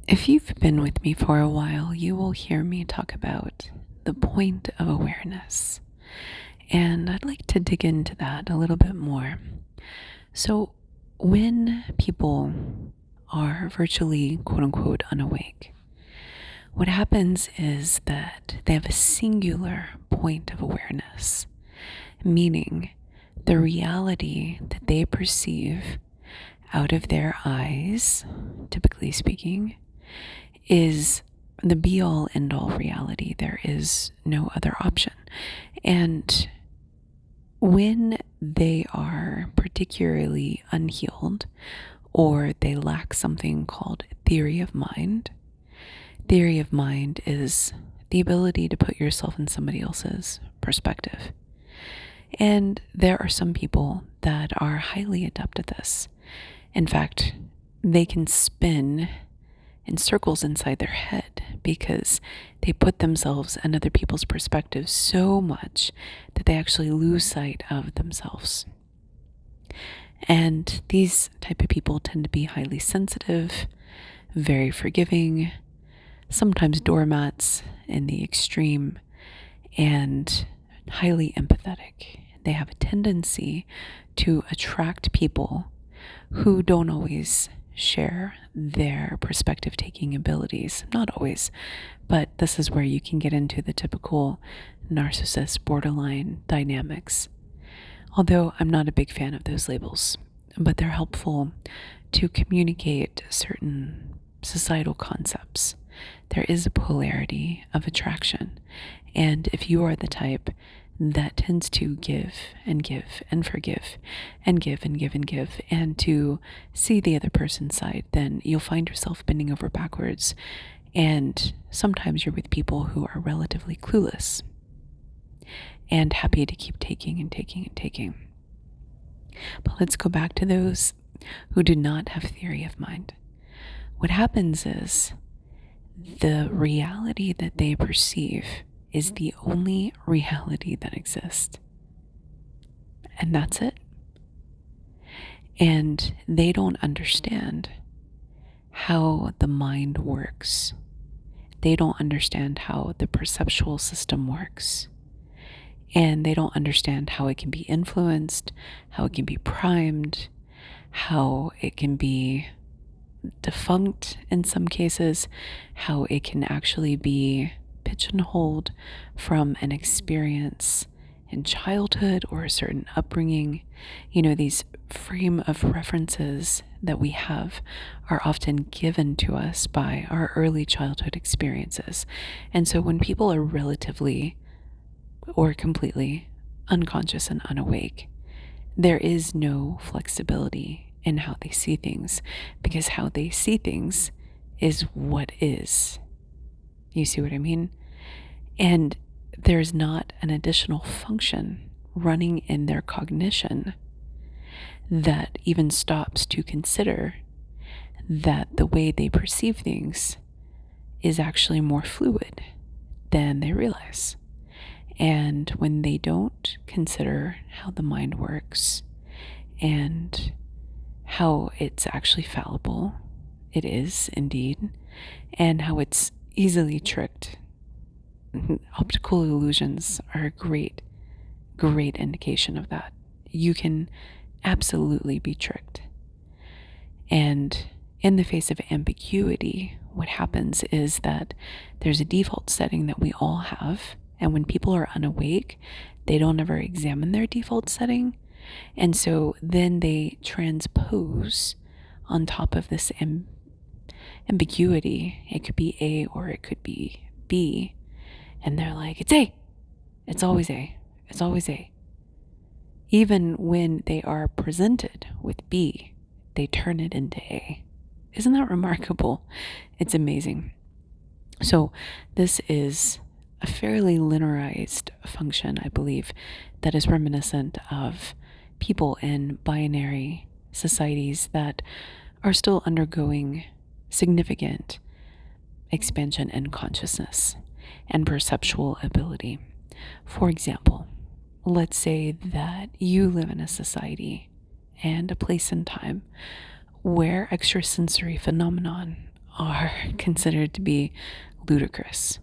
If you've been with me for a while, you will hear me talk about the point of awareness. And I'd like to dig into that a little bit more. So, when people are virtually quote unquote unawake, what happens is that they have a singular point of awareness, meaning the reality that they perceive out of their eyes, typically speaking, is the be all end all reality. There is no other option. And when they are particularly unhealed or they lack something called theory of mind is the ability to put yourself in somebody else's perspective. And there are some people that are highly adept at this. In fact, they can spin in circles inside their head because they put themselves and other people's perspectives so much that they actually lose sight of themselves. And these type of people tend to be highly sensitive, very forgiving, sometimes doormats in the extreme, and highly empathetic. They have a tendency to attract people who don't always share their perspective taking abilities. Not always, but this is where you can get into the typical narcissist borderline dynamics. Although I'm not a big fan of those labels, but they're helpful to communicate certain societal concepts. There is a polarity of attraction, and if you are the type that tends to give and give and forgive and give and give and give and to see the other person's side, then you'll find yourself bending over backwards. And sometimes you're with people who are relatively clueless and happy to keep taking and taking and taking. But let's go back to those who do not have theory of mind. What happens is the reality that they perceive is the only reality that exists. And that's it. And they don't understand how the mind works. They don't understand how the perceptual system works. And they don't understand how it can be influenced, how it can be primed, how it can be defunct in some cases, how it can actually be pigeonholed from an experience in childhood or a certain upbringing. These frame of references that we have are often given to us by our early childhood experiences. And so when people are relatively or completely unconscious and unawake, there is no flexibility in how they see things, because how they see things is what is. You see what I mean? And there's not an additional function running in their cognition that even stops to consider that the way they perceive things is actually more fluid than they realize. And when they don't consider how the mind works and how it's actually fallible, it is indeed, and how it's easily tricked. Optical illusions are a great indication of that. You can absolutely be tricked. And in the face of ambiguity, what happens is that there's a default setting that we all have. And when people are unawake, they don't ever examine their default setting. And so then they transpose on top of this ambiguity. It could be A or it could be B. And they're like, it's A. It's always A. It's always A. Even when they are presented with B, they turn it into A. Isn't that remarkable? It's amazing. So this is a fairly linearized function, I believe, that is reminiscent of people in binary societies that are still undergoing significant expansion in consciousness and perceptual ability. For example, let's say that you live in a society and a place and time where extrasensory phenomenon are considered to be ludicrous,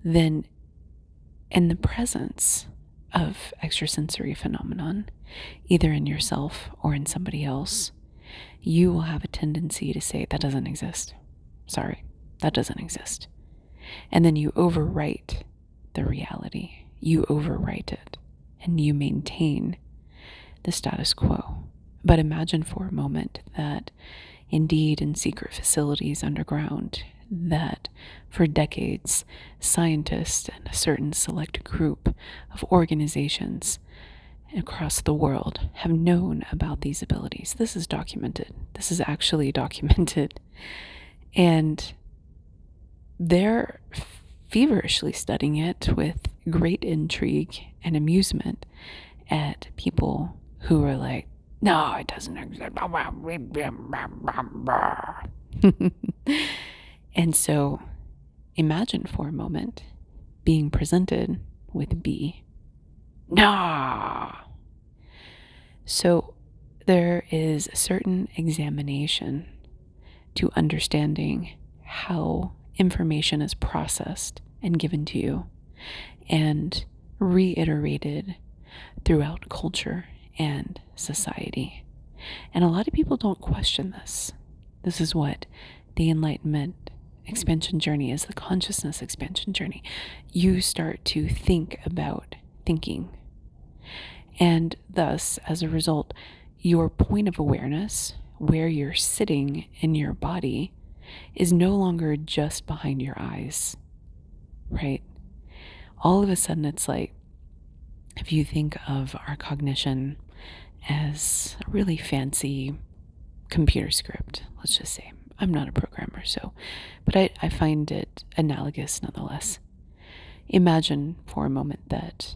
then in the presence of extrasensory phenomenon, either in yourself or in somebody else, you will have a tendency to say, that doesn't exist. Sorry, that doesn't exist. And then you overwrite the reality. You overwrite it and you maintain the status quo. But imagine for a moment that indeed in secret facilities underground, that for decades, scientists and a certain select group of organizations across the world have known about these abilities. This is documented. This is actually documented. And they're feverishly studying it with great intrigue and amusement at people who are like, no, it doesn't exist. And so imagine for a moment being presented with B. No. So there is a certain examination to understanding how information is processed and given to you and reiterated throughout culture and society. And a lot of people don't question this. This is what the Enlightenment expansion journey is, the consciousness expansion journey. You start to think about thinking. And thus, as a result, your point of awareness, where you're sitting in your body, is no longer just behind your eyes, right? All of a sudden, it's like, if you think of our cognition as a really fancy computer script, let's just say. I'm not a programmer, but I find it analogous nonetheless. Imagine for a moment that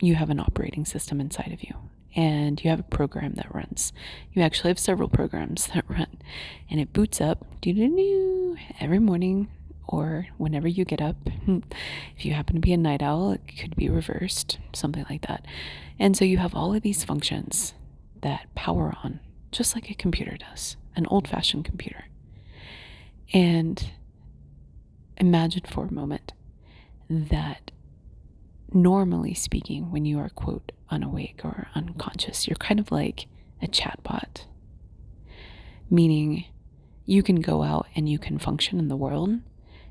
you have an operating system inside of you and you have a program that runs. You actually have several programs that run, and it boots up every morning or whenever you get up. If you happen to be a night owl, it could be reversed, something like that. And so you have all of these functions that power on, just like a computer does, an old-fashioned computer. And imagine for a moment that normally speaking, when you are, quote, unawake or unconscious, you're kind of like a chatbot, meaning you can go out and you can function in the world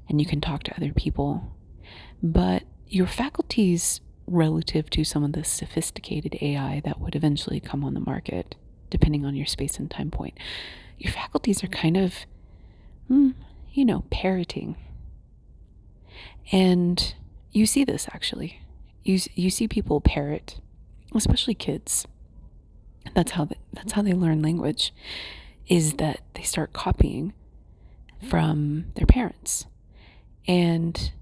and you can talk to other people, but your faculties relative to some of the sophisticated AI that would eventually come on the market, depending on your space and time point, your faculties are kind of, parroting. And you see this actually. You see people parrot, especially kids. That's how they learn language, is that they start copying from their parents. And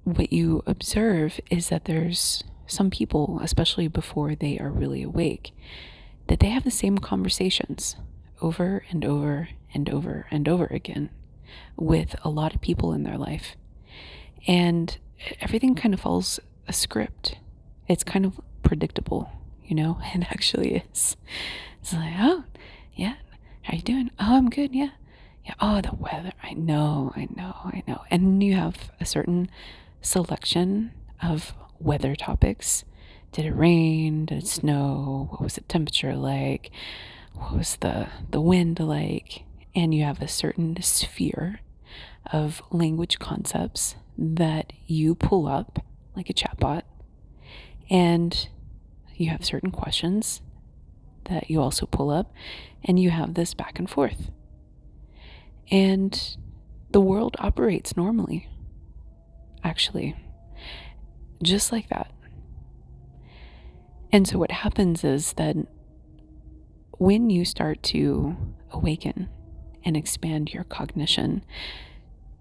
what you observe is that there's some people, especially before they are really awake, that they have the same conversations over and over and over and over again with a lot of people in their life. And everything kind of follows a script. It's kind of predictable, it actually is. It's like, oh, yeah, how you doing? Oh, I'm good, yeah. Yeah, oh, the weather, I know. And you have a certain selection of weather topics. Did it rain? Did it snow? What was the temperature like? What was the wind like? And you have a certain sphere of language concepts that you pull up like a chatbot, and you have certain questions that you also pull up, and you have this back and forth. And the world operates normally, actually, just like that. And so what happens is that when you start to awaken and expand your cognition,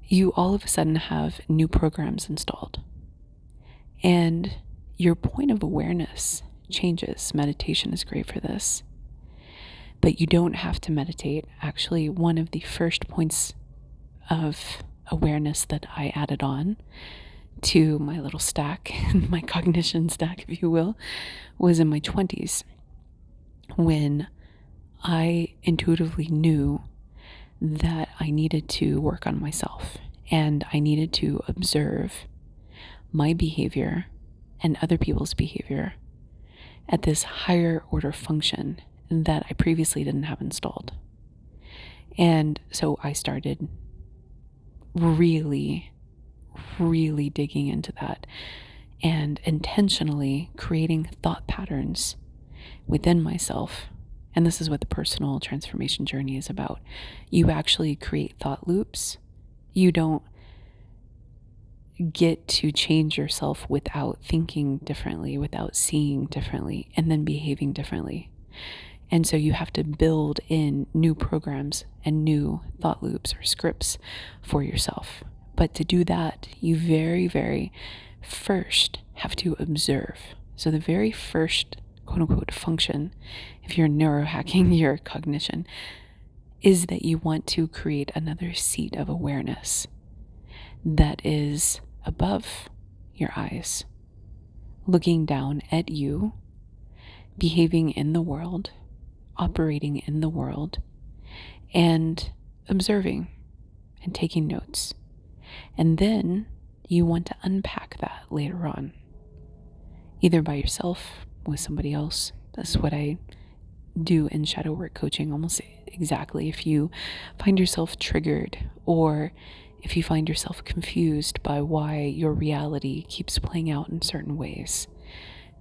you all of a sudden have new programs installed. And your point of awareness changes. Meditation is great for this. But you don't have to meditate. Actually, one of the first points of awareness that I added on to my little stack, my cognition stack, if you will, was in my 20s, when I intuitively knew that I needed to work on myself and I needed to observe my behavior and other people's behavior at this higher order function that I previously didn't have installed. And so I started really digging into that and intentionally creating thought patterns within myself. And this is what the personal transformation journey is about. You actually create thought loops. You don't get to change yourself without thinking differently, without seeing differently, and then behaving differently. And so you have to build in new programs and new thought loops or scripts for yourself. But to do that, you very first have to observe. So the very first quote unquote function, if you're neurohacking your cognition, is that you want to create another seat of awareness that is above your eyes, looking down at you, behaving in the world, operating in the world, and observing and taking notes. And then you want to unpack that later on, either by yourself, with somebody else. That's what I do in shadow work coaching almost exactly. If you find yourself triggered, or if you find yourself confused by why your reality keeps playing out in certain ways,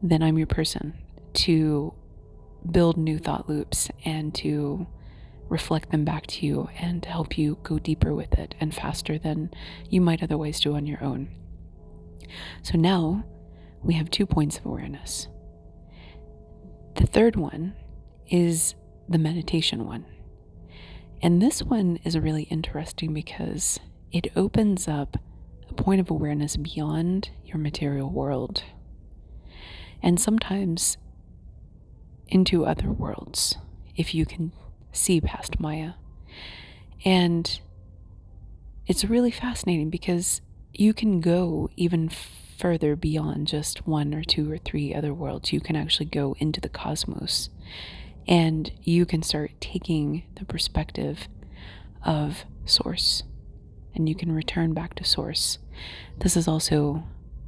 then I'm your person to build new thought loops and to reflect them back to you and to help you go deeper with it and faster than you might otherwise do on your own. So now we have 2 points of awareness. The third one is the meditation one. And this one is really interesting because it opens up a point of awareness beyond your material world, and sometimes into other worlds, if you can see past Maya. And it's really fascinating because you can go even further beyond just 1 or 2 or 3 other worlds. You can actually go into the cosmos, and you can start taking the perspective of source, and you can return back to source. This is also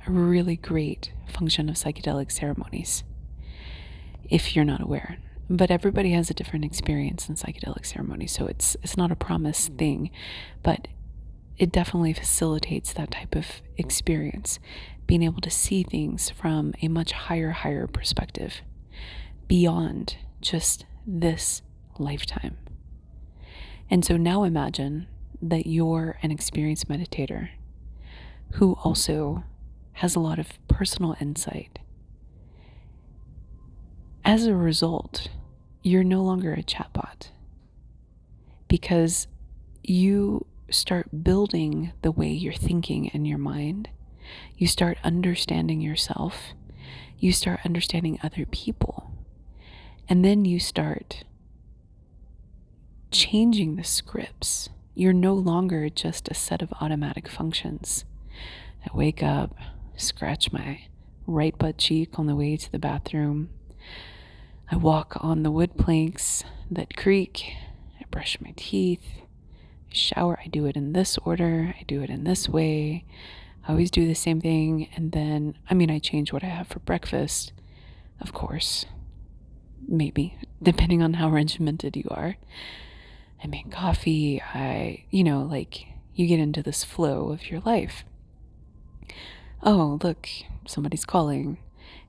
a really great function of psychedelic ceremonies, if you're not aware. But everybody has a different experience in psychedelic ceremonies, so it's not a promised thing, but it definitely facilitates that type of experience, being able to see things from a much higher perspective, beyond just this lifetime. And so now imagine that you're an experienced meditator who also has a lot of personal insight. As a result, you're no longer a chatbot, because you start building the way you're thinking in your mind. You start understanding yourself. You start understanding other people. And then you start changing the scripts. You're no longer just a set of automatic functions. I wake up, scratch my right butt cheek on the way to the bathroom. I walk on the wood planks that creak. I brush my teeth. I shower. I do it in this order. I do it in this way. I always do the same thing. And then, I change what I have for breakfast, of course. Maybe, depending on how regimented you are. I make coffee. You get into this flow of your life. Oh, look, somebody's calling.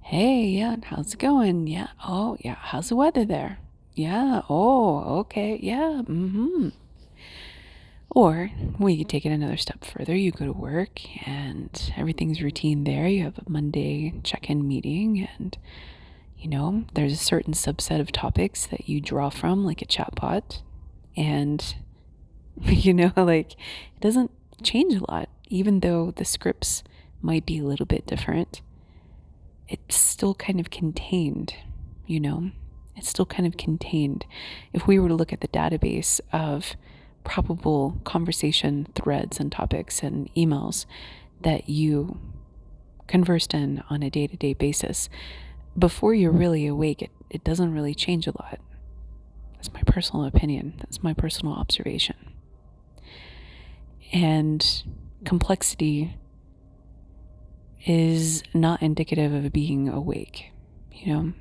Hey, yeah, how's it going? Yeah, oh, yeah, how's the weather there? Yeah, oh, okay, yeah, Or we could take it another step further. You go to work and everything's routine there. You have a Monday check-in meeting, and there's a certain subset of topics that you draw from, like a chatbot, and it doesn't change a lot, even though the scripts might be a little bit different. It's still kind of contained, It's still kind of contained. If we were to look at the database of probable conversation threads and topics and emails that you conversed in on a day-to-day basis, before you're really awake, it doesn't really change a lot. That's my personal opinion. That's my personal observation. And complexity is not indicative of being awake, you know?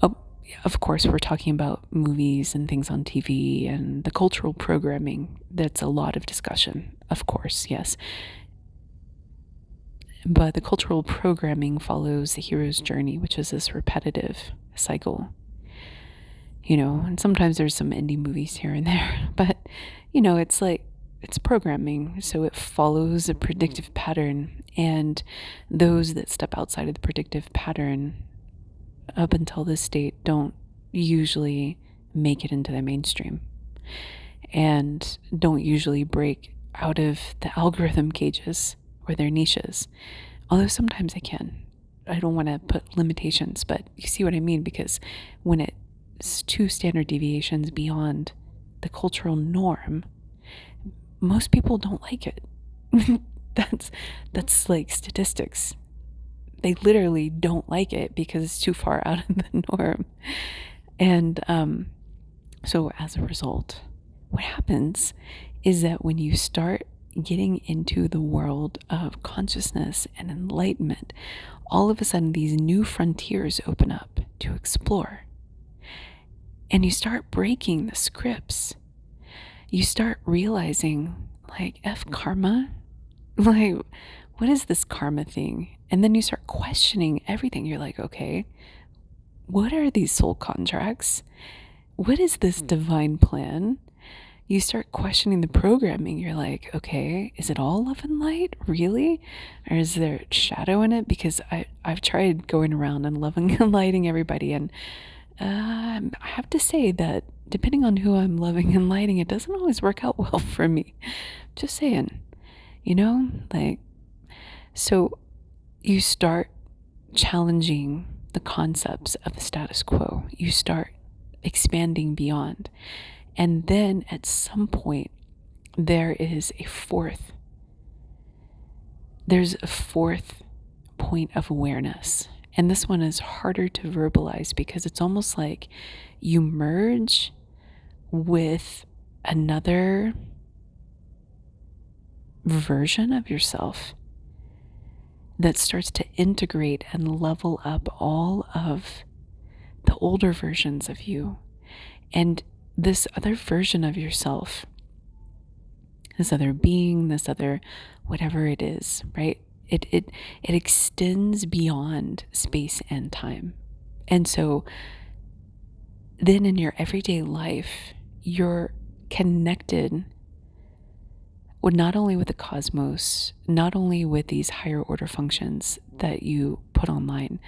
Oh, of course, we're talking about movies and things on TV and the cultural programming. That's a lot of discussion, of course, yes. But the cultural programming follows the hero's journey, which is this repetitive cycle, you know, and sometimes there's some indie movies here and there, but, you know, it's like, it's programming, so it follows a predictive pattern, and those that step outside of the predictive pattern up until this date don't usually make it into the mainstream and don't usually break out of the algorithm cages or their niches, although sometimes they can. I don't want to put limitations, but you see what I mean, because when it's 2 standard deviations beyond the cultural norm, most people don't like it. that's like statistics. They literally don't like it because it's too far out of the norm. And so as a result, what happens is that when you start getting into the world of consciousness and enlightenment, all of a sudden these new frontiers open up to explore. And you start breaking the scripts. You start realizing, like, F karma? Like, what is this karma thing? And then you start questioning everything. You're like, okay, what are these soul contracts? What is this divine plan? You start questioning the programming. You're like, okay, is it all love and light? Really? Or is there shadow in it? Because I've tried going around and loving and lighting everybody. And I have to say that depending on who I'm loving and lighting, it doesn't always work out well for me. Just saying, you know, like, so you start challenging the concepts of the status quo. You start expanding beyond. And then at some point, there's a fourth point of awareness. And this one is harder to verbalize because it's almost like you merge with another version of yourself that starts to integrate and level up all of the older versions of you. And this other version of yourself, this other being, this other whatever it is, right? It extends beyond space and time. And so then in your everyday life, you're connected with not only with the cosmos, not only with these higher order functions that you put online,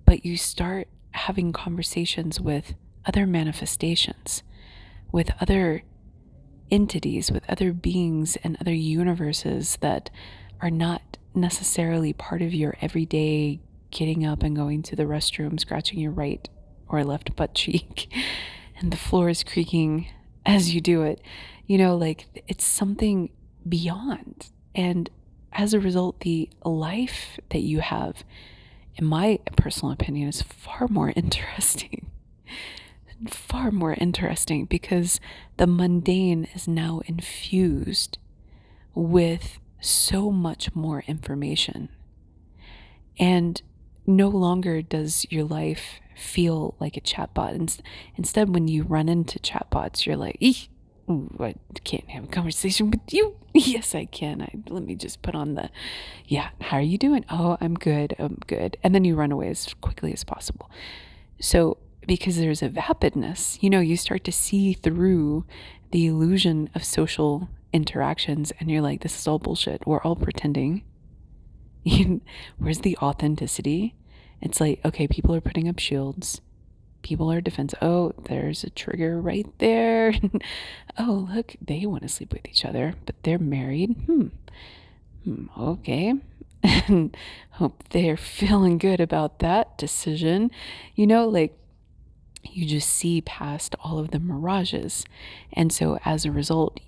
but you start having conversations with other manifestations, with other entities, with other beings and other universes that are not necessarily part of your everyday getting up and going to the restroom, scratching your right or left butt cheek, and the floor is creaking as you do it. You know, like, it's something beyond. And as a result, the life that you have, in my personal opinion, is far more interesting. Far more interesting because the mundane is now infused with so much more information. And no longer does your life feel like a chatbot. Instead, when you run into chatbots, you're like, eek, ooh, I can't have a conversation with you. Yes, I can. Let me just put on the, yeah, how are you doing? Oh, I'm good. And then you run away as quickly as possible. So because there's a vapidness, you know, you start to see through the illusion of social interactions and you're like, this is all bullshit. We're all pretending. Where's the authenticity? It's like, okay, people are putting up shields. People are defensive. Oh, there's a trigger right there. Oh, look, they want to sleep with each other, but they're married. Okay. And hope they're feeling good about that decision. You know, like, you just see past all of the mirages. And so as a result,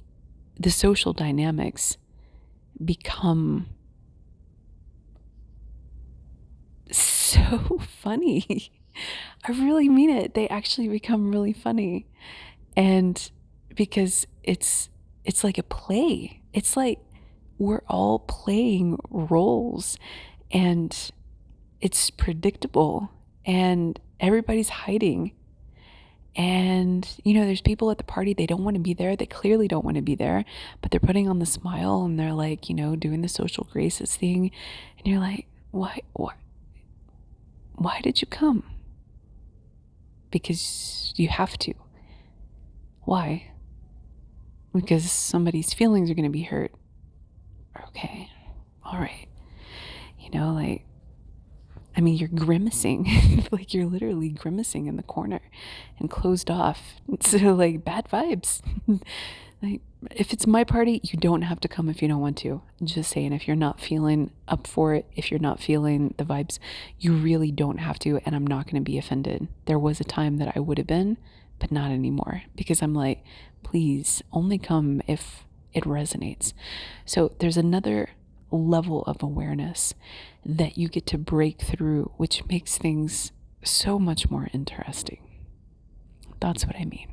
the social dynamics become so funny. I really mean it. They actually become really funny. And because it's it's like a play. It's like we're all playing roles, and it's predictable, and everybody's hiding. And, there's people at the party, they don't want to be there. They clearly don't want to be there, but they're putting on the smile and they're like, doing the social graces thing. And you're like, why did you come? Because you have to. Why? Because somebody's feelings are going to be hurt. Okay. All right. You're grimacing. Like, you're literally grimacing in the corner and closed off. So, like, bad vibes. Like, if it's my party, you don't have to come if you don't want to. Just saying, if you're not feeling up for it, if you're not feeling the vibes, you really don't have to, and I'm not going to be offended. There was a time that I would have been, but not anymore, because I'm like, please only come if it resonates. So there's another level of awareness that you get to break through, which makes things so much more interesting. That's what I mean.